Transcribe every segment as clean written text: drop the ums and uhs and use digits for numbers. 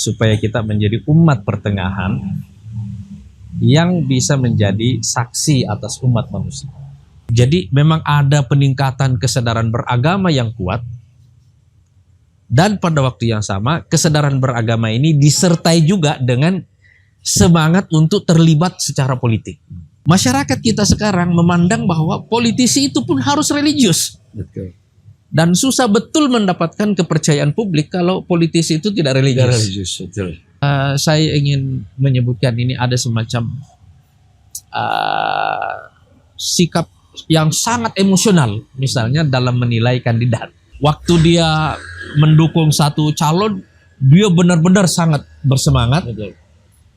supaya kita menjadi umat pertengahan yang bisa menjadi saksi atas umat manusia. Jadi memang ada peningkatan kesadaran beragama yang kuat, dan pada waktu yang sama kesadaran beragama ini disertai juga dengan semangat untuk terlibat secara politik. Masyarakat kita sekarang memandang bahwa politisi itu pun harus religius. Betul. Dan susah betul mendapatkan kepercayaan publik kalau politisi itu tidak religius. Betul. Saya ingin menyebutkan ini ada semacam sikap yang sangat emosional, misalnya dalam menilai kandidat. Waktu dia mendukung satu calon, dia benar-benar sangat bersemangat. Betul.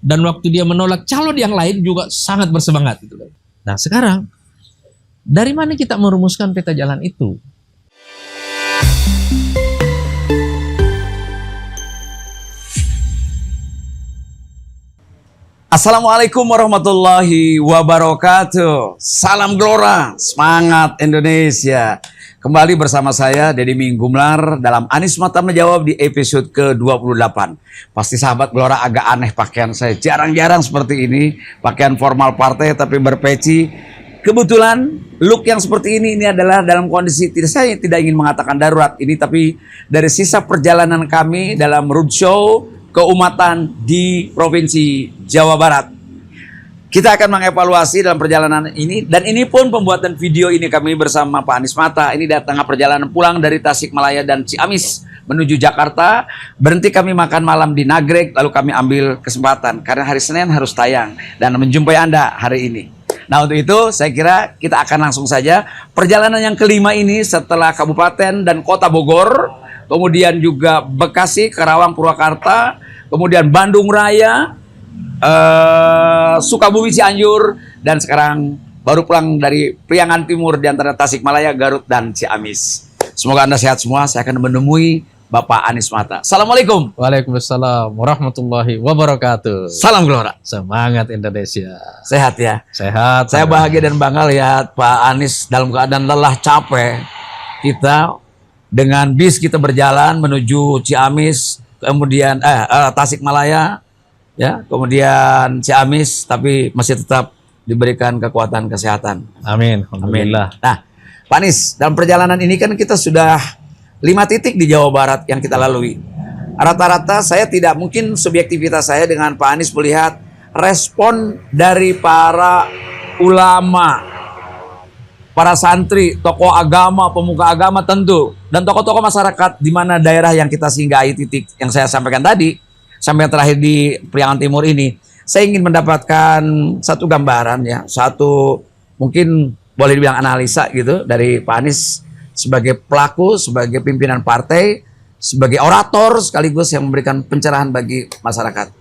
Dan waktu dia menolak calon yang lain juga sangat bersemangat. Nah sekarang, dari mana kita merumuskan peta jalan itu? Assalamualaikum warahmatullahi wabarakatuh. Salam Gelora, semangat Indonesia. Kembali bersama saya Deddy Minggumlar dalam Anies Mata Menjawab di episode ke-28. Pasti sahabat Gelora agak aneh pakaian saya. Jarang-jarang seperti ini, pakaian formal partai tapi berpeci. Kebetulan look yang seperti ini adalah dalam kondisi saya tidak ingin mengatakan darurat ini, tapi dari sisa perjalanan kami dalam roadshow keumatan di Provinsi Jawa Barat. Kita akan mengevaluasi dalam perjalanan ini, dan ini pun pembuatan video ini kami bersama Pak Anies Mata. Ini di tengah perjalanan pulang dari Tasikmalaya dan Ciamis menuju Jakarta. Berhenti kami makan malam di Nagrek, lalu kami ambil kesempatan karena hari Senin harus tayang dan menjumpai Anda hari ini. Nah untuk itu saya kira kita akan langsung saja perjalanan yang kelima ini setelah Kabupaten dan Kota Bogor, kemudian juga Bekasi, Karawang, Purwakarta, kemudian Bandung Raya, Sukabumi, Cianjur, dan sekarang baru pulang dari Priangan Timur di antara Tasikmalaya, Garut, dan Ciamis. Semoga Anda sehat semua. Saya akan menemui Bapak Anies Mata. Assalamualaikum. Waalaikumsalam warahmatullahi wabarakatuh. Salam Gelora. Semangat Indonesia. Sehat ya? Sehat. Saya bahagia dan bangga lihat Pak Anies dalam keadaan lelah capek. Kita dengan bis kita berjalan menuju Ciamis, kemudian Tasikmalaya, ya, kemudian Ciamis, tapi masih tetap diberikan kekuatan kesehatan. Amin. Alhamdulillah. Nah, Pak Anies, dalam perjalanan ini kan kita sudah 5 titik di Jawa Barat yang kita lalui. Rata-rata saya tidak mungkin subjektivitas saya dengan Pak Anies melihat respon dari para ulama, para santri, tokoh agama, pemuka agama tentu, dan tokoh-tokoh masyarakat di mana daerah yang kita singgahi titik yang saya sampaikan tadi, sampai yang terakhir di Priangan Timur ini. Saya ingin mendapatkan satu gambaran ya, satu mungkin boleh dibilang analisa gitu dari Pak Anies sebagai pelaku, sebagai pimpinan partai, sebagai orator sekaligus yang memberikan pencerahan bagi masyarakat.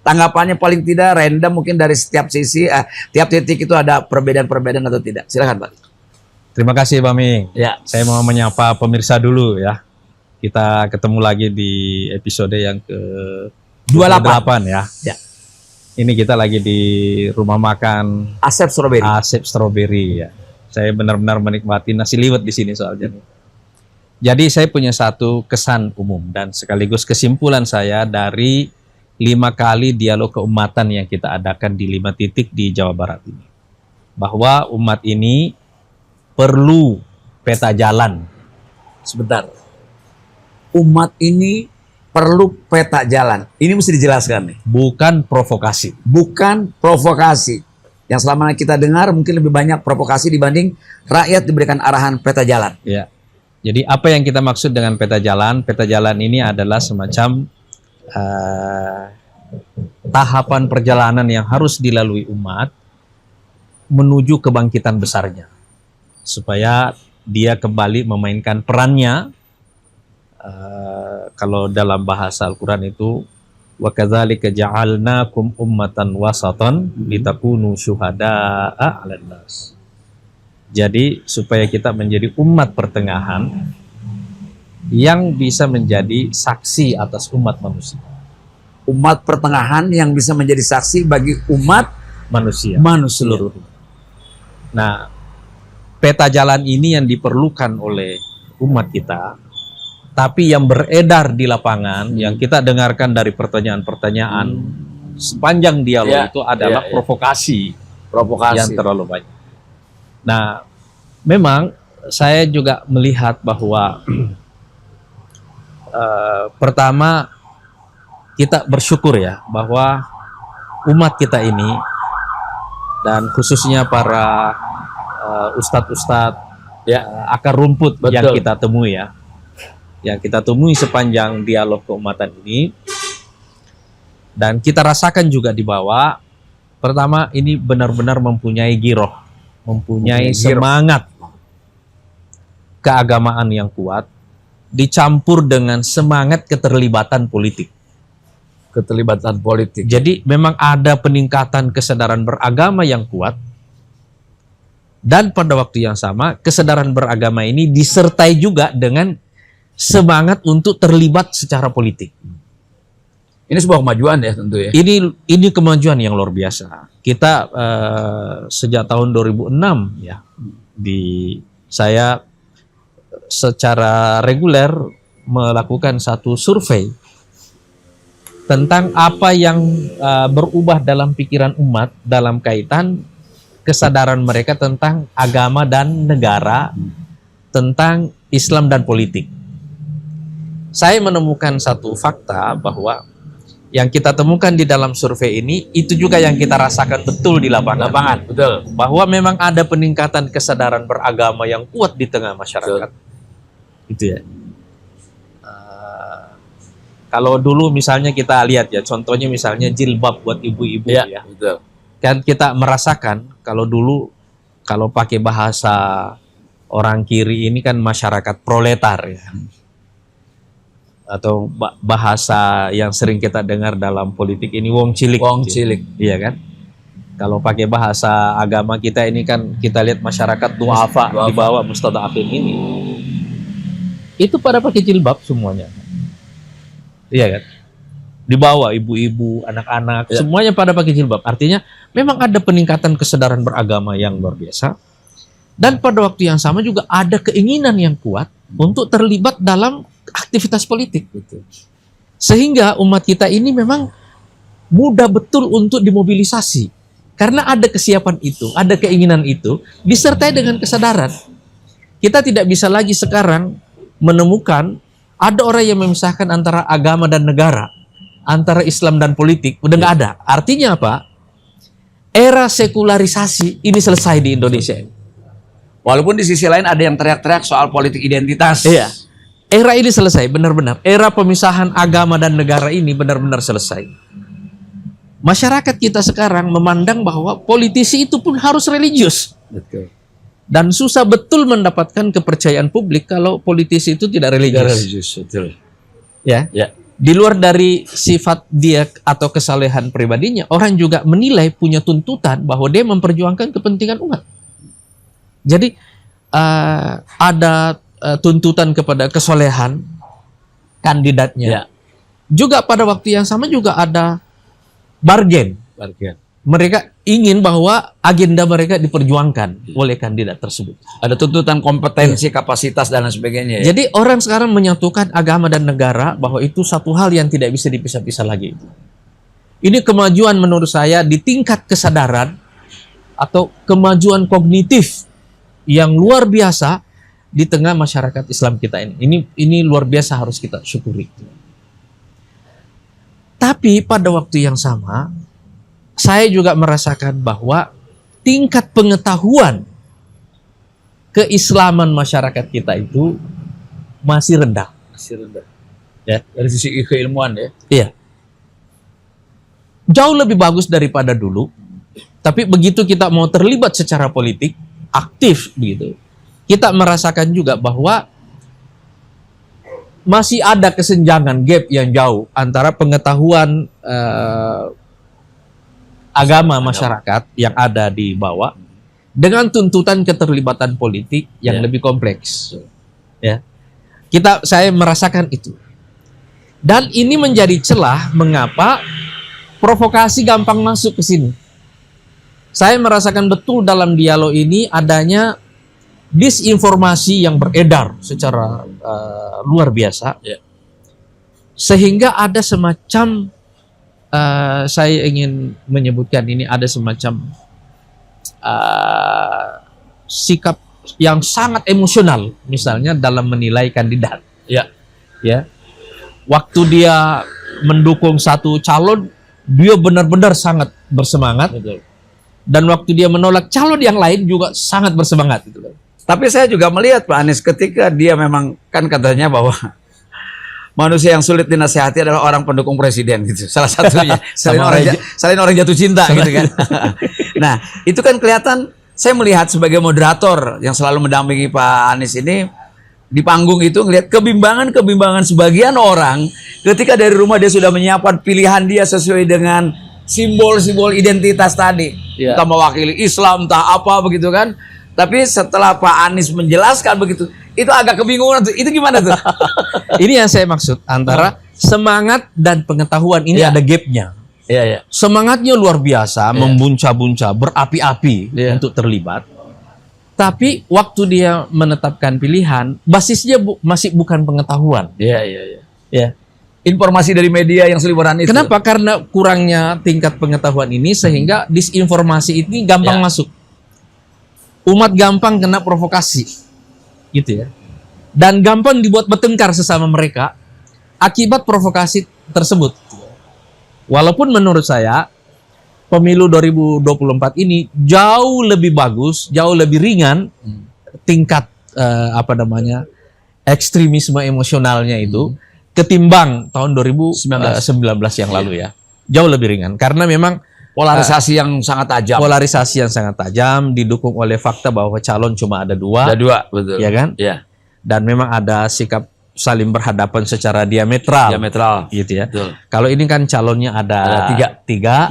Tanggapannya paling tidak random mungkin dari setiap sisi, tiap titik itu ada perbedaan-perbedaan atau tidak. Silakan Pak. Terima kasih Pak Ming. Ya. Saya mau menyapa pemirsa dulu ya. Kita ketemu lagi di episode yang ke-28 ya. Ya. Ini kita lagi di rumah makan Asep Strawberry. Asep Strawberry ya. Saya benar-benar menikmati nasi liwet di sini soalnya. Jadi saya punya satu kesan umum dan sekaligus kesimpulan saya dari 5 kali dialog keumatan yang kita adakan di 5 titik di Jawa Barat ini. Bahwa umat ini perlu peta jalan. Sebentar. Umat ini perlu peta jalan. Ini mesti dijelaskan nih. Bukan provokasi. Bukan provokasi. Yang selama kita dengar mungkin lebih banyak provokasi dibanding rakyat diberikan arahan peta jalan. Ya. Jadi apa yang kita maksud dengan peta jalan? Peta jalan ini adalah semacam tahapan perjalanan yang harus dilalui umat menuju kebangkitan besarnya. Supaya dia kembali memainkan perannya. Kalau dalam bahasa Al-Quran itu wa kadzalika ja'alnakum ummatan wasatan litakunu syuhada'a 'alan nas. Jadi supaya kita menjadi umat pertengahan yang bisa menjadi saksi atas umat manusia. Umat pertengahan yang bisa menjadi saksi bagi umat manusia seluruh. Nah, peta jalan ini yang diperlukan oleh umat kita Tapi yang beredar di lapangan, yang kita dengarkan dari pertanyaan-pertanyaan sepanjang dialog itu adalah provokasi yang terlalu banyak. Nah, memang saya juga melihat bahwa pertama kita bersyukur ya bahwa umat kita ini dan khususnya para ustadz-ustadz akar rumput yang kita temui ya, yang kita temui sepanjang dialog keumatan ini, dan kita rasakan juga di bawah, pertama ini benar-benar mempunyai giroh, mempunyai semangat keagamaan yang kuat, dicampur dengan semangat keterlibatan politik. Jadi memang ada peningkatan kesadaran beragama yang kuat, dan pada waktu yang sama kesadaran beragama ini disertai juga dengan semangat untuk terlibat secara politik. Ini sebuah kemajuan ya tentu ya. Ini kemajuan yang luar biasa. Kita sejak tahun 2006 ya, saya secara reguler melakukan satu survei tentang apa yang berubah dalam pikiran umat dalam kaitan kesadaran mereka tentang agama dan negara, tentang Islam dan politik. Saya menemukan satu fakta bahwa yang kita temukan di dalam survei ini, itu juga yang kita rasakan betul di lapangan. Betul. Bahwa memang ada peningkatan kesadaran beragama yang kuat di tengah masyarakat. Itu ya. Kalau dulu misalnya kita lihat ya, contohnya misalnya jilbab buat ibu-ibu ya. Betul. Kan kita merasakan kalau dulu, kalau pakai bahasa orang kiri ini kan masyarakat proletar ya. Atau bahasa yang sering kita dengar dalam politik ini wong cilik. Iya kan? Kalau pakai bahasa agama kita ini kan kita lihat masyarakat duafa di bawah mustadafin ini. Itu pada pakai jilbab semuanya. Iya kan? Di bawah ibu-ibu, anak-anak, semuanya pada pakai jilbab. Artinya memang ada peningkatan kesadaran beragama yang luar biasa. Dan pada waktu yang sama juga ada keinginan yang kuat untuk terlibat dalam aktivitas politik. Sehingga umat kita ini memang mudah betul untuk dimobilisasi. Karena ada kesiapan itu, ada keinginan itu, disertai dengan kesadaran. Kita tidak bisa lagi sekarang menemukan ada orang yang memisahkan antara agama dan negara, antara Islam dan politik. Udah nggak ada. Artinya apa? Era sekularisasi ini selesai di Indonesia. Walaupun di sisi lain ada yang teriak-teriak soal politik identitas. Iya. Era ini selesai, benar-benar. Era pemisahan agama dan negara ini benar-benar selesai. Masyarakat kita sekarang memandang bahwa politisi itu pun harus religius. Betul. Dan susah betul mendapatkan kepercayaan publik kalau politisi itu tidak religius. Betul. Ya. Ya. Di luar dari sifat dia atau kesalehan pribadinya, orang juga menilai punya tuntutan bahwa dia memperjuangkan kepentingan umat. Jadi ada tuntutan kepada kesolehan kandidatnya. Ya. Juga pada waktu yang sama juga ada bargain. Mereka ingin bahwa agenda mereka diperjuangkan oleh kandidat tersebut. Ada tuntutan kompetensi, kapasitas dan lain sebagainya. Ya? Jadi orang sekarang menyatukan agama dan negara bahwa itu satu hal yang tidak bisa dipisah-pisah lagi. Ini kemajuan menurut saya di tingkat kesadaran atau kemajuan kognitif yang luar biasa di tengah masyarakat Islam kita ini. Ini luar biasa, harus kita syukuri. Tapi pada waktu yang sama, saya juga merasakan bahwa tingkat pengetahuan keislaman masyarakat kita itu masih rendah. Ya, dari sisi keilmuan ya. Iya. Jauh lebih bagus daripada dulu. Tapi begitu kita mau terlibat secara politik, aktif begitu, kita merasakan juga bahwa masih ada kesenjangan, gap yang jauh antara pengetahuan agama masyarakat yang ada di bawah dengan tuntutan keterlibatan politik yang lebih kompleks. Ya. Saya merasakan itu. Dan ini menjadi celah mengapa provokasi gampang masuk ke sini. Saya merasakan betul dalam dialog ini adanya disinformasi yang beredar secara luar biasa, Ya. sehingga ada semacam saya ingin menyebutkan ini ada semacam sikap yang sangat emosional, misalnya dalam menilai kandidat. Ya. Ya, waktu dia mendukung satu calon, dia benar-benar sangat bersemangat. Betul. Dan waktu dia menolak calon yang lain juga sangat bersemangat. Gitu. Tapi saya juga melihat Pak Anies ketika dia memang kan katanya bahwa manusia yang sulit dinasihati adalah orang pendukung presiden gitu. Salah satunya selain orang jatuh cinta gitu kan. Nah, itu kan kelihatan saya melihat sebagai moderator yang selalu mendampingi Pak Anies ini di panggung itu ngelihat kebimbangan sebagian orang ketika dari rumah dia sudah menyiapkan pilihan dia sesuai dengan simbol-simbol identitas tadi. Ya. Entah mewakili Islam, entah apa begitu kan. Tapi setelah Pak Anies menjelaskan begitu, itu agak kebingungan tuh. Itu gimana tuh? Ini yang saya maksud antara semangat dan pengetahuan ini Ya. ada gapnya. Iya, iya. Semangatnya luar biasa, membunca-bunca, berapi-api untuk terlibat. Tapi waktu dia menetapkan pilihan, basisnya masih bukan pengetahuan. Iya, iya, iya. Ya. Informasi dari media yang seliweran itu. Kenapa? Karena kurangnya tingkat pengetahuan ini sehingga disinformasi ini gampang masuk. Umat gampang kena provokasi, gitu ya. Dan gampang dibuat bertengkar sesama mereka akibat provokasi tersebut. Walaupun menurut saya pemilu 2024 ini jauh lebih bagus, jauh lebih ringan tingkat ekstremisme emosionalnya itu ketimbang tahun 2019 yang lalu ya. Jauh lebih ringan karena memang polarisasi yang sangat tajam. Polarisasi yang sangat tajam didukung oleh fakta bahwa calon cuma ada dua. Ada dua, betul. Ya kan? Iya. Dan memang ada sikap saling berhadapan secara diametral. Diametral. Gitu ya. Betul. Kalau ini kan calonnya ada tiga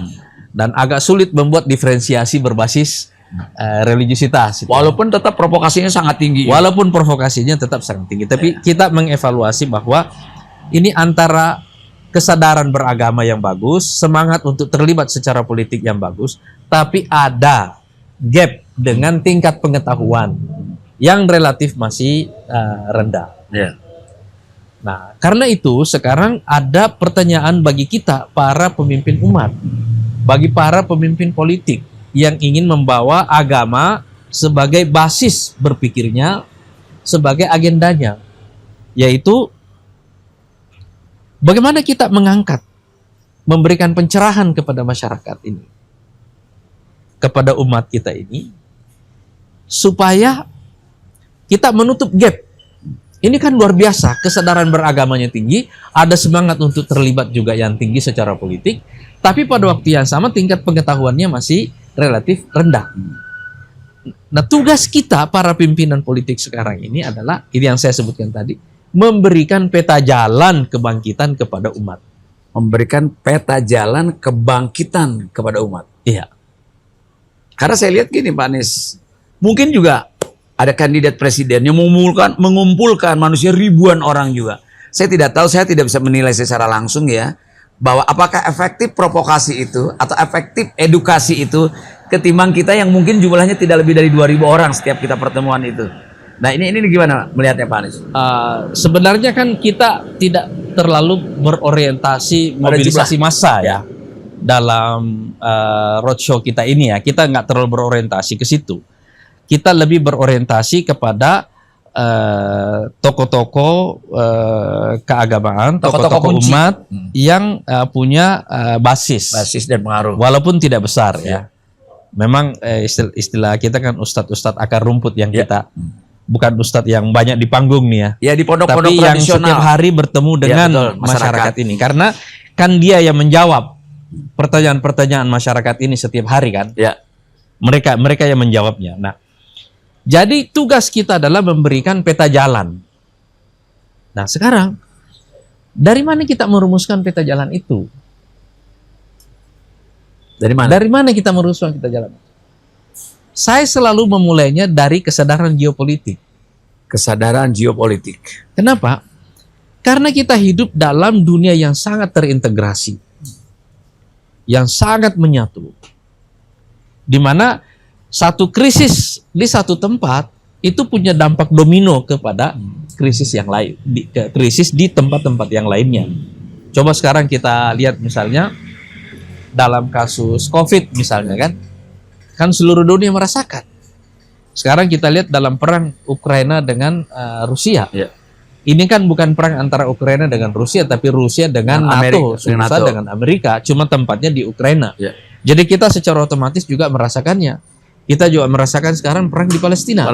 dan agak sulit membuat diferensiasi berbasis religiusitas. Gitu. Walaupun tetap provokasinya sangat tinggi. Walaupun provokasinya tetap sangat tinggi. Tapi kita mengevaluasi bahwa ini antara kesadaran beragama yang bagus, semangat untuk terlibat secara politik yang bagus, tapi ada gap dengan tingkat pengetahuan yang relatif masih rendah. Ya. Nah, karena itu sekarang ada pertanyaan bagi kita para pemimpin umat, bagi para pemimpin politik yang ingin membawa agama sebagai basis berpikirnya, sebagai agendanya, yaitu bagaimana kita mengangkat, memberikan pencerahan kepada masyarakat ini, kepada umat kita ini, supaya kita menutup gap. Ini kan luar biasa, kesadaran beragamanya tinggi, ada semangat untuk terlibat juga yang tinggi secara politik, tapi pada waktu yang sama tingkat pengetahuannya masih relatif rendah. Nah, tugas kita para pimpinan politik sekarang ini adalah, ini yang saya sebutkan tadi, memberikan peta jalan kebangkitan kepada umat. Memberikan peta jalan kebangkitan kepada umat. Iya. Karena saya lihat gini Pak Anies, mungkin juga ada kandidat presiden yang mengumpulkan manusia ribuan orang juga. Saya tidak tahu, saya tidak bisa menilai secara langsung ya, bahwa apakah efektif provokasi itu atau efektif edukasi itu ketimbang kita yang mungkin jumlahnya tidak lebih dari 2.000 orang setiap kita pertemuan itu. Nah ini gimana melihatnya Pak Anies? Sebenarnya kan kita tidak terlalu berorientasi mobilisasi massa ya dalam roadshow kita ini ya. Kita nggak terlalu berorientasi ke situ. Kita lebih berorientasi kepada tokoh-tokoh keagamaan, tokoh-tokoh umat yang punya basis dan pengaruh. Walaupun tidak besar ya. Memang istilah kita kan ustadz-ustadz akar rumput yang kita bukan ustadz yang banyak di panggung nih ya. Ya di pondok-pondok tapi yang tradisional. setiap hari bertemu dengan masyarakat ini. Karena kan dia yang menjawab pertanyaan-pertanyaan masyarakat ini setiap hari kan. Ya. Mereka yang menjawabnya. Nah, jadi tugas kita adalah memberikan peta jalan. Nah, sekarang dari mana kita merumuskan peta jalan itu? Dari mana? Dari mana kita merumuskan peta jalan? Saya selalu memulainya dari kesadaran geopolitik. Kesadaran geopolitik. Kenapa? Karena kita hidup dalam dunia yang sangat terintegrasi, yang sangat menyatu, di mana satu krisis di satu tempat itu punya dampak domino kepada krisis yang lain, krisis di tempat-tempat yang lainnya. Coba sekarang kita lihat misalnya dalam kasus COVID misalnya kan seluruh dunia merasakan. Sekarang kita lihat dalam perang Ukraina dengan Rusia. Ya. Ini kan bukan perang antara Ukraina dengan Rusia, tapi Rusia dengan NATO, dengan Amerika. Cuma tempatnya di Ukraina. Ya. Jadi kita secara otomatis juga merasakannya. Kita juga merasakan sekarang perang di Palestina.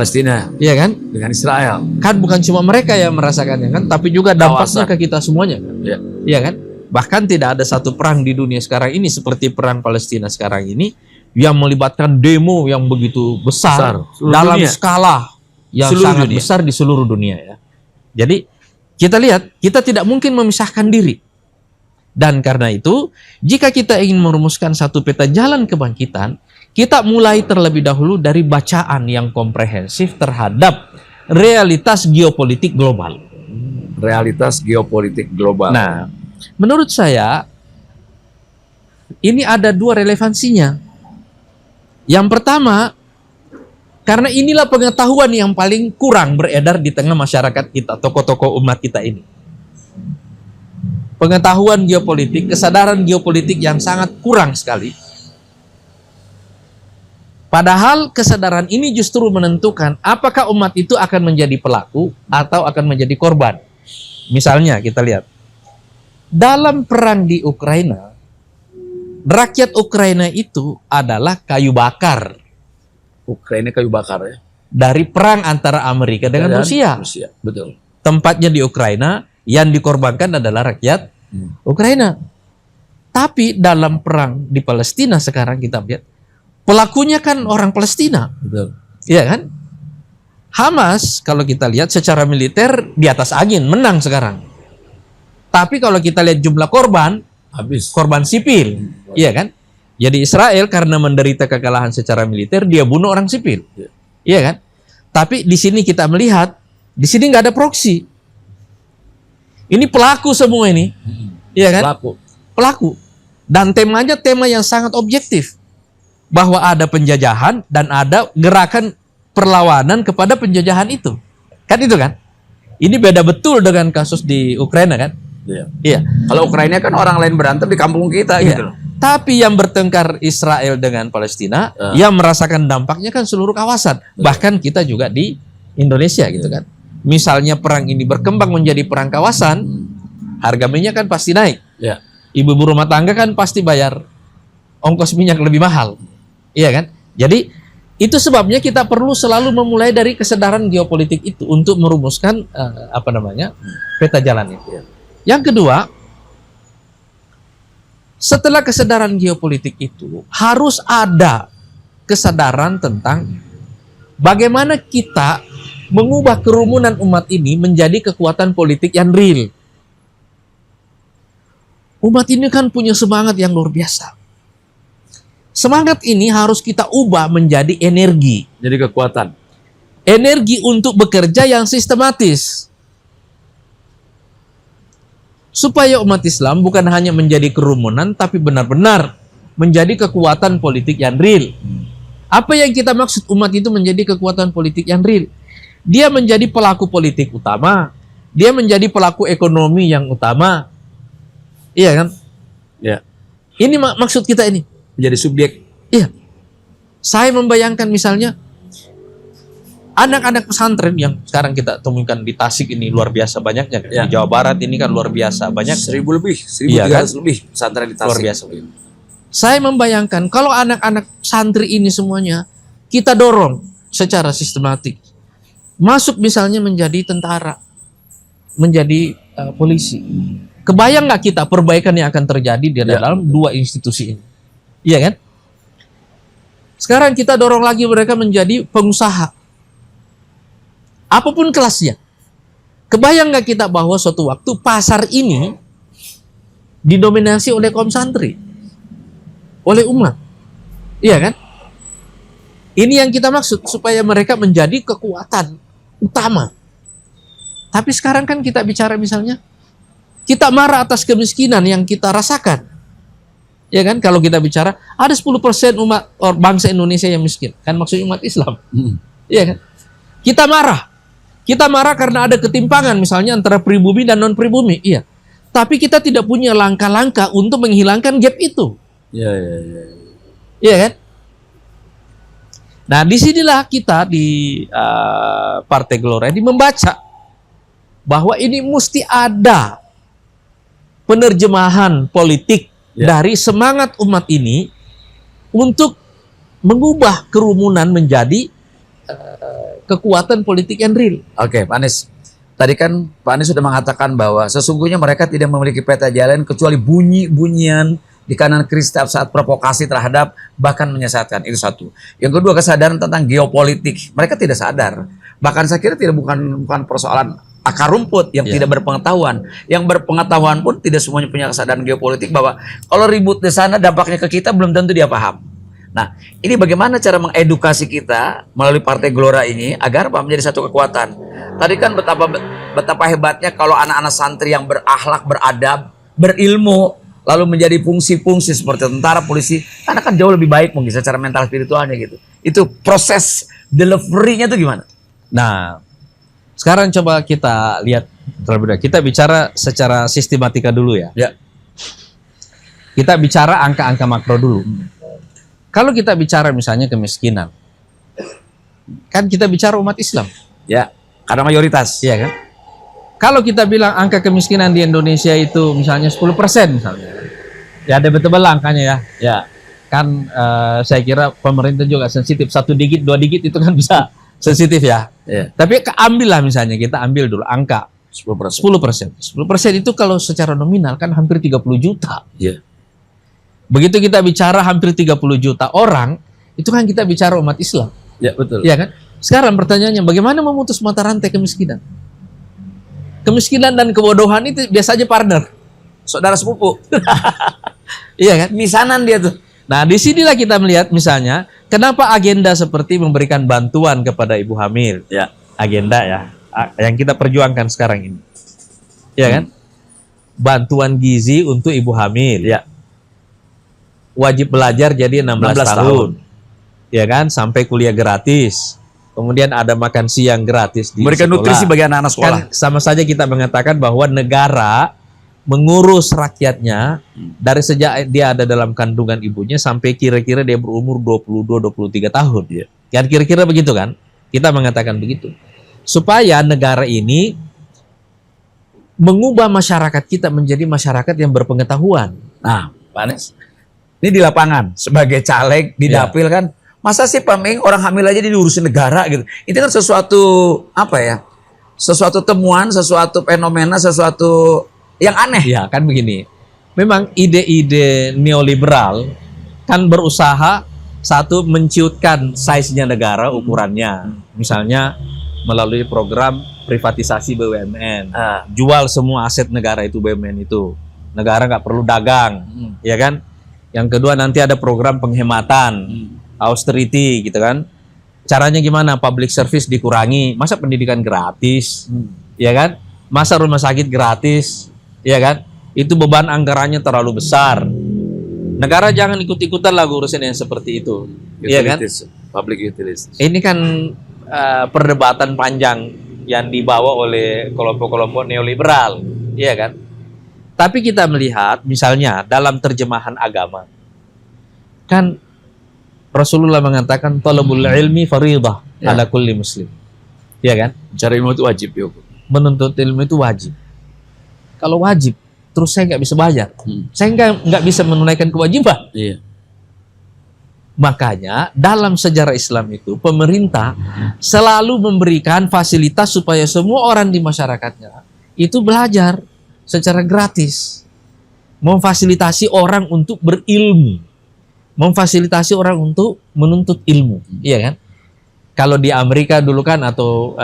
Iya kan? Dengan Israel. Kan bukan cuma mereka yang merasakannya kan, tapi juga dampaknya ke kita semuanya kan. Ya. Iya kan? Bahkan tidak ada satu perang di dunia sekarang ini seperti perang Palestina sekarang ini yang melibatkan demo yang begitu besar dalam dunia. Skala yang sangat besar di seluruh dunia ya. Jadi kita lihat, kita tidak mungkin memisahkan diri. Dan karena itu, jika kita ingin merumuskan satu peta jalan kebangkitan, kita mulai terlebih dahulu dari bacaan yang komprehensif terhadap realitas geopolitik global. Realitas geopolitik global. Nah, menurut saya, ini ada dua relevansinya. Yang pertama, karena inilah pengetahuan yang paling kurang beredar di tengah masyarakat kita, tokoh-tokoh umat kita ini. Pengetahuan geopolitik, kesadaran geopolitik yang sangat kurang sekali. Padahal kesadaran ini justru menentukan apakah umat itu akan menjadi pelaku atau akan menjadi korban. Misalnya kita lihat, dalam perang di Ukraina, rakyat Ukraina itu adalah kayu bakar. Ukraina kayu bakar ya. Dari perang antara Amerika dengan Rusia. Betul. Tempatnya di Ukraina, yang dikorbankan adalah rakyat Ukraina. Tapi dalam perang di Palestina sekarang kita lihat, pelakunya kan orang Palestina. Betul. Iya kan? Hamas kalau kita lihat secara militer di atas angin, menang sekarang. Tapi kalau kita lihat jumlah korban, habis. Korban sipil. Iya kan? Jadi Israel karena menderita kekalahan secara militer, dia bunuh orang sipil. Iya kan? Tapi di sini kita melihat, di sini nggak ada proksi. Ini pelaku semua ini. Iya kan? Pelaku. Dan temanya tema yang sangat objektif. Bahwa ada penjajahan dan ada gerakan perlawanan kepada penjajahan itu. Kan itu kan? Ini beda betul dengan kasus di Ukraina kan? Iya. Kalau Ukraina kan orang lain berantem di kampung kita gitu. Tapi yang bertengkar Israel dengan Palestina, yang merasakan dampaknya kan seluruh kawasan. Bahkan kita juga di Indonesia gitu kan. Misalnya perang ini berkembang menjadi perang kawasan, harga minyak kan pasti naik. Ibu-ibu rumah tangga kan pasti bayar ongkos minyak lebih mahal. Iya kan? Jadi itu sebabnya kita perlu selalu memulai dari kesadaran geopolitik itu untuk merumuskan peta jalan itu. Yang kedua, setelah kesadaran geopolitik itu harus ada kesadaran tentang bagaimana kita mengubah kerumunan umat ini menjadi kekuatan politik yang real. Umat ini kan punya semangat yang luar biasa. Semangat ini harus kita ubah menjadi energi. Jadi kekuatan. Energi untuk bekerja yang sistematis. Supaya umat Islam bukan hanya menjadi kerumunan, tapi benar-benar menjadi kekuatan politik yang real. Apa yang kita maksud umat itu menjadi kekuatan politik yang real? Dia menjadi pelaku politik utama. Dia menjadi pelaku ekonomi yang utama. Iya kan? Ya. Ini maksud kita ini. Menjadi subjek. Iya. Saya membayangkan misalnya anak-anak pesantren yang sekarang kita temukan di Tasik ini luar biasa banyaknya. Di Jawa Barat ini kan luar biasa banyak. 1.000 lebih, 1.300 lebih pesantren di Tasik. Luar biasa. Saya membayangkan kalau anak-anak santri ini semuanya kita dorong secara sistematik. Masuk misalnya menjadi tentara, menjadi polisi. Kebayang nggak kita perbaikan yang akan terjadi di dalam dua institusi ini? Iya kan? Sekarang kita dorong lagi mereka menjadi pengusaha. Apapun kelasnya. Kebayang nggak kita bahwa suatu waktu pasar ini didominasi oleh kaum santri, oleh umat, iya kan? Ini yang kita maksud supaya mereka menjadi kekuatan utama. Tapi sekarang kan kita bicara misalnya, kita marah atas kemiskinan yang kita rasakan, ya kan? Kalau kita bicara ada 10% umat bangsa Indonesia yang miskin, kan maksudnya umat Islam, iya kan? Kita marah. Kita marah karena ada ketimpangan misalnya antara pribumi dan non pribumi. Iya. Tapi kita tidak punya langkah-langkah untuk menghilangkan gap itu. Iya, iya, iya. Iya kan? Nah, disinilah kita di Partai Gelora ini membaca bahwa ini mesti ada penerjemahan politik dari semangat umat ini untuk mengubah kerumunan menjadi kekuatan politik yang real. Oke, Pak Anies. Tadi kan Pak Anies sudah mengatakan bahwa sesungguhnya mereka tidak memiliki peta jalan kecuali bunyi-bunyian di kanan kiri setiap saat provokasi terhadap bahkan menyesatkan. Itu satu. Yang kedua, kesadaran tentang geopolitik. Mereka tidak sadar. Bahkan saya kira bukan persoalan akar rumput yang tidak berpengetahuan. Yang berpengetahuan pun tidak semuanya punya kesadaran geopolitik bahwa kalau ribut di sana dampaknya ke kita belum tentu dia paham. Nah, ini bagaimana cara mengedukasi kita melalui Partai Gelora ini agar menjadi satu kekuatan. Tadi kan betapa hebatnya kalau anak-anak santri yang berakhlak, beradab, berilmu, lalu menjadi fungsi-fungsi seperti tentara, polisi, karena kan jauh lebih baik mungkin secara mental spiritualnya gitu. Itu proses delivery-nya itu gimana? Nah, sekarang coba kita lihat terlebih dahulu. Kita bicara secara sistematika dulu ya. Kita bicara angka-angka makro dulu. Kalau kita bicara misalnya kemiskinan, kan kita bicara umat Islam. Ya, karena mayoritas. Iya kan? Kalau kita bilang angka kemiskinan di Indonesia itu misalnya 10% misalnya. Ya ada betul angkanya ya. Ya. Kan saya kira pemerintah juga sensitif. 1 digit, 2 digit itu kan bisa sensitif ya. Tapi ambillah misalnya, kita ambil dulu angka 10%. 10% itu kalau secara nominal kan hampir 30 juta. Iya. Begitu kita bicara hampir 30 juta orang, itu kan kita bicara umat Islam. Ya, betul. Iya kan? Sekarang pertanyaannya, bagaimana memutus mata rantai kemiskinan? Kemiskinan dan kebodohan itu biasa aja partner. Saudara sepupu. Iya kan? Misanan dia tuh. Nah, disinilah kita melihat misalnya, kenapa agenda seperti memberikan bantuan kepada ibu hamil. Ya. Agenda ya, yang kita perjuangkan sekarang ini. Iya kan? Bantuan gizi untuk ibu hamil. Ya. Wajib belajar jadi 16 tahun. Ya kan? Sampai kuliah gratis. Kemudian ada makan siang gratis di Memberikan sekolah. nutrisi bagi anak-anak sekolah. Kan sama saja kita mengatakan bahwa negara mengurus rakyatnya dari sejak dia ada dalam kandungan ibunya sampai kira-kira dia berumur 22-23 tahun. Ya. Kan kira-kira begitu kan? Kita mengatakan begitu. Supaya negara ini mengubah masyarakat kita menjadi masyarakat yang berpengetahuan. Nah, Pak Anies, ini di lapangan sebagai caleg di dapil kan, masa sih Pak Ming orang hamil aja diurusin negara gitu. Itu kan sesuatu apa ya? Sesuatu temuan, sesuatu fenomena, sesuatu yang aneh. Ya kan begini. Memang ide-ide neoliberal kan berusaha satu menciutkan size-nya negara, ukurannya. Misalnya melalui program privatisasi BUMN. Jual semua aset negara itu BUMN itu. Negara nggak perlu dagang, ya kan? Yang kedua nanti ada program penghematan, austerity gitu kan. Caranya gimana? Public service dikurangi. Masa pendidikan gratis, ya kan? Masa rumah sakit gratis, ya kan? Itu beban anggarannya terlalu besar. Negara jangan ikut-ikutan lah urusan yang seperti itu, ya kan? Public utilities. Ini kan perdebatan panjang yang dibawa oleh kelompok-kelompok neoliberal, ya kan? Tapi kita melihat misalnya dalam terjemahan agama, kan Rasulullah mengatakan talabul ilmi faridah ala kulli muslim. Ya kan? Mencari ilmu itu wajib, ya. Menuntut ilmu itu wajib. Kalau wajib, terus saya nggak bisa bayar. Saya nggak bisa menunaikan kewajiban. Iya. Makanya dalam sejarah Islam itu pemerintah selalu memberikan fasilitas supaya semua orang di masyarakatnya itu belajar secara gratis, memfasilitasi orang untuk berilmu, memfasilitasi orang untuk menuntut ilmu, iya kan? Kalau di Amerika dulu kan atau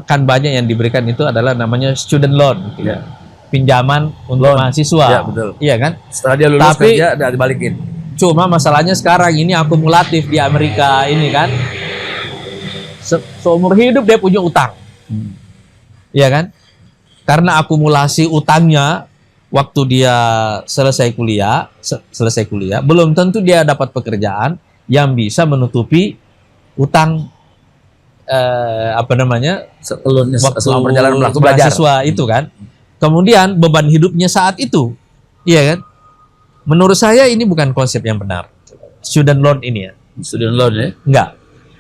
kan banyak yang diberikan itu adalah namanya student loan, gitu. Pinjaman untuk mahasiswa, ya, betul. Iya kan? Setelah dia lulus Tapi, kerja, dia dibalikin. Cuma masalahnya sekarang ini akumulatif di Amerika ini kan, seumur hidup dia punya utang, iya kan? Karena akumulasi utangnya waktu dia selesai kuliah, belum tentu dia dapat pekerjaan yang bisa menutupi utang apa namanya waktu selama perjalanan waktu belajar. mahasiswa itu kan. Kemudian beban hidupnya saat itu, iya kan? Menurut saya ini bukan konsep yang benar. Student loan ini ya, Student loan ya. enggak.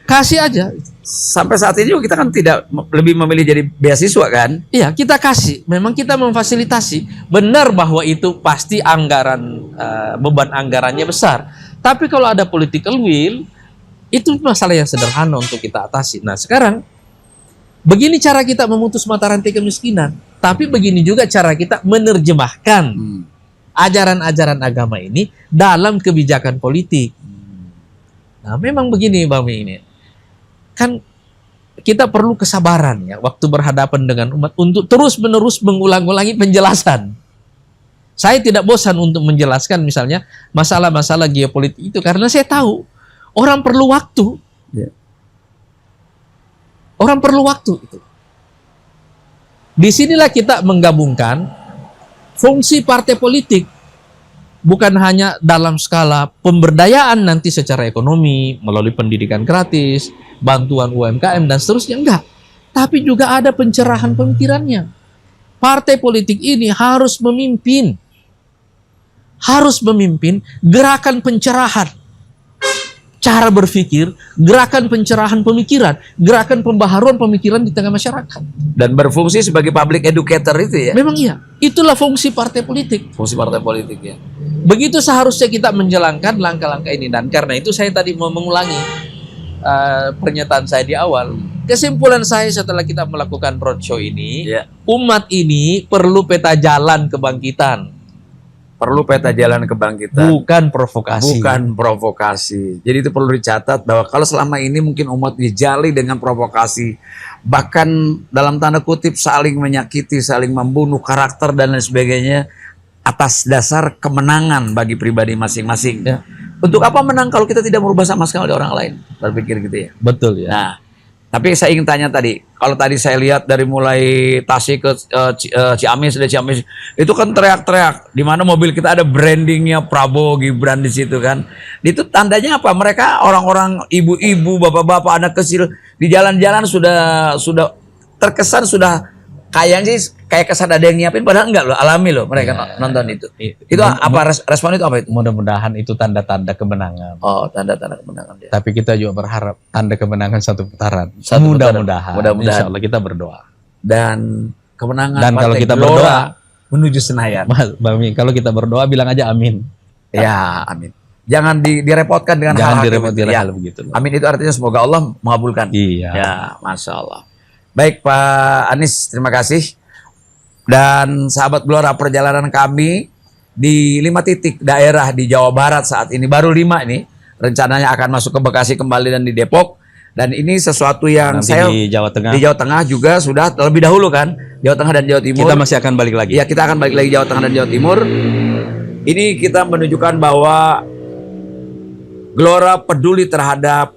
Kasih aja. Sampai saat ini juga kita kan tidak lebih memilih jadi beasiswa kan? Iya, kita kasih. Memang kita memfasilitasi. Benar bahwa itu pasti anggaran beban anggarannya besar. Tapi kalau ada political will, itu masalah yang sederhana untuk kita atasi. Nah, sekarang begini cara kita memutus mata rantai kemiskinan. Tapi begini juga cara kita menerjemahkan ajaran-ajaran agama ini dalam kebijakan politik. Nah, memang begini Bang Mi ini. Kan kita perlu kesabaran ya waktu berhadapan dengan umat untuk terus-menerus mengulang-ulangi penjelasan. Saya tidak bosan untuk menjelaskan misalnya masalah-masalah geopolitik itu karena saya tahu orang perlu waktu. Ya. Orang perlu waktu itu. Disinilah kita menggabungkan fungsi partai politik bukan hanya dalam skala pemberdayaan nanti secara ekonomi melalui pendidikan gratis, bantuan UMKM dan seterusnya, enggak. Tapi juga ada pencerahan pemikirannya. Partai politik ini harus memimpin gerakan pencerahan cara berpikir, gerakan pencerahan pemikiran, gerakan pembaharuan pemikiran di tengah masyarakat. Dan berfungsi sebagai public educator itu ya. Memang iya, itulah fungsi partai politik. Fungsi partai politik ya. Begitu seharusnya kita menjalankan langkah-langkah ini. Dan karena itu saya tadi mau mengulangi pernyataan saya di awal. Kesimpulan saya setelah kita melakukan roadshow ini, Ya. umat ini perlu peta jalan kebangkitan, Perlu peta jalan kebangkitan. bukan provokasi. Bukan provokasi. Jadi itu perlu dicatat bahwa kalau selama ini mungkin umat dijali dengan provokasi, bahkan dalam tanda kutip saling menyakiti, saling membunuh karakter dan lain sebagainya atas dasar kemenangan bagi pribadi masing-masing. Ya. Untuk apa menang kalau kita tidak merubah sama sekali orang lain? Berpikir gitu ya. Betul ya. Nah, tapi saya ingin tanya tadi, kalau tadi saya lihat dari mulai Tasik ke Ciamis, dari Ciamis itu kan teriak-teriak, di mana mobil kita ada brandingnya Prabowo Gibran di situ kan. Itu tandanya apa? Mereka orang-orang ibu-ibu, bapak-bapak, anak kecil di jalan-jalan sudah terkesan sudah kayaknya sih kayak kesan ada yang nyiapin, padahal enggak loh, alami loh mereka nonton itu. Itu apa respon itu apa itu? Mudah-mudahan itu tanda-tanda kemenangan. Oh, tanda-tanda kemenangan dia. Tapi kita juga berharap tanda kemenangan satu putaran. Satu putaran. Mudah-mudahan. Mudah-mudahan. Insya Allah kita berdoa. Dan kemenangan Dan kalau Partai kita Gelora berdoa, menuju Senayan. Mas Bang Mi, kalau kita berdoa bilang aja amin. Ya, amin. Jangan direpotkan dengan Jangan hal-hal direpot begitu. hal begitu. Amin itu artinya semoga Allah mengabulkan. Iya. Ya, Masya Allah. Baik Pak Anies, terima kasih. Dan sahabat Gelora, perjalanan kami di 5 titik daerah di Jawa Barat saat ini, baru 5 ini, rencananya akan masuk ke Bekasi kembali dan di Depok. Dan ini sesuatu yang Nanti saya di Jawa Tengah. di Jawa Tengah juga sudah terlebih dahulu kan, Jawa Tengah dan Jawa Timur. Kita masih akan balik lagi. Ya, kita akan balik lagi Jawa Tengah dan Jawa Timur. Ini kita menunjukkan bahwa Gelora peduli terhadap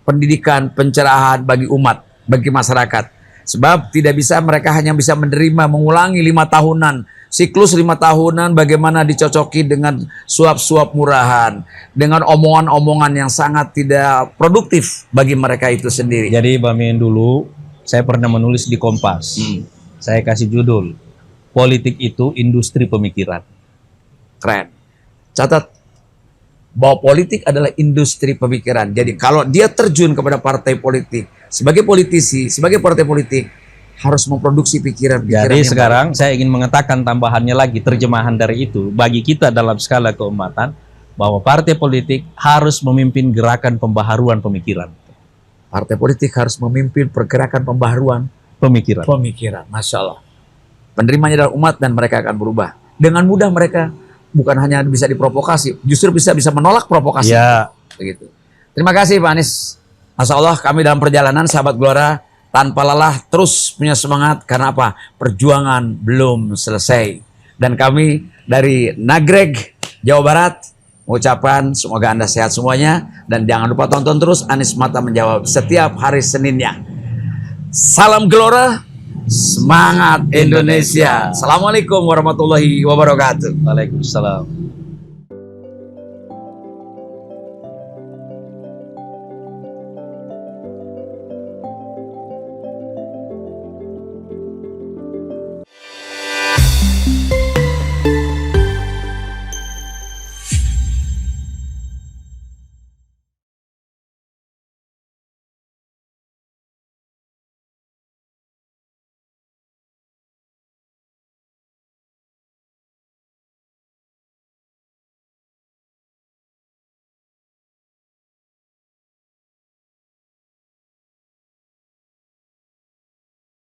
pendidikan, pencerahan bagi umat, bagi masyarakat. Sebab tidak bisa, mereka hanya bisa menerima, mengulangi 5 tahunan. Siklus 5 tahunan bagaimana dicocoki dengan suap-suap murahan. Dengan omongan-omongan yang sangat tidak produktif bagi mereka itu sendiri. Jadi Bang Mi dulu, saya pernah menulis di Kompas. Saya kasih judul, politik itu industri pemikiran. Keren. Catat bahwa politik adalah industri pemikiran. Jadi kalau dia terjun kepada partai politik, sebagai politisi, sebagai partai politik, harus memproduksi pikiran-pikiran. Jadi sekarang saya ingin mengatakan tambahannya lagi, terjemahan dari itu, bagi kita dalam skala keumatan, bahwa partai politik harus memimpin gerakan pembaharuan pemikiran. Partai politik harus memimpin pergerakan pembaharuan Pemikiran. pemikiran. Masya Allah. Penerimanya adalah umat dan mereka akan berubah. Dengan mudah mereka bukan hanya bisa diprovokasi, justru bisa menolak provokasi. Ya. Begitu. Terima kasih Pak Anies. Masya Allah, kami dalam perjalanan sahabat Gelora tanpa lelah terus punya semangat. Karena apa? Perjuangan belum selesai. Dan kami dari Nagreg, Jawa Barat mengucapkan semoga Anda sehat semuanya. Dan jangan lupa tonton terus Anies Mata Menjawab setiap hari Seninnya. Salam Gelora, semangat Indonesia. Assalamualaikum warahmatullahi wabarakatuh. Waalaikumsalam.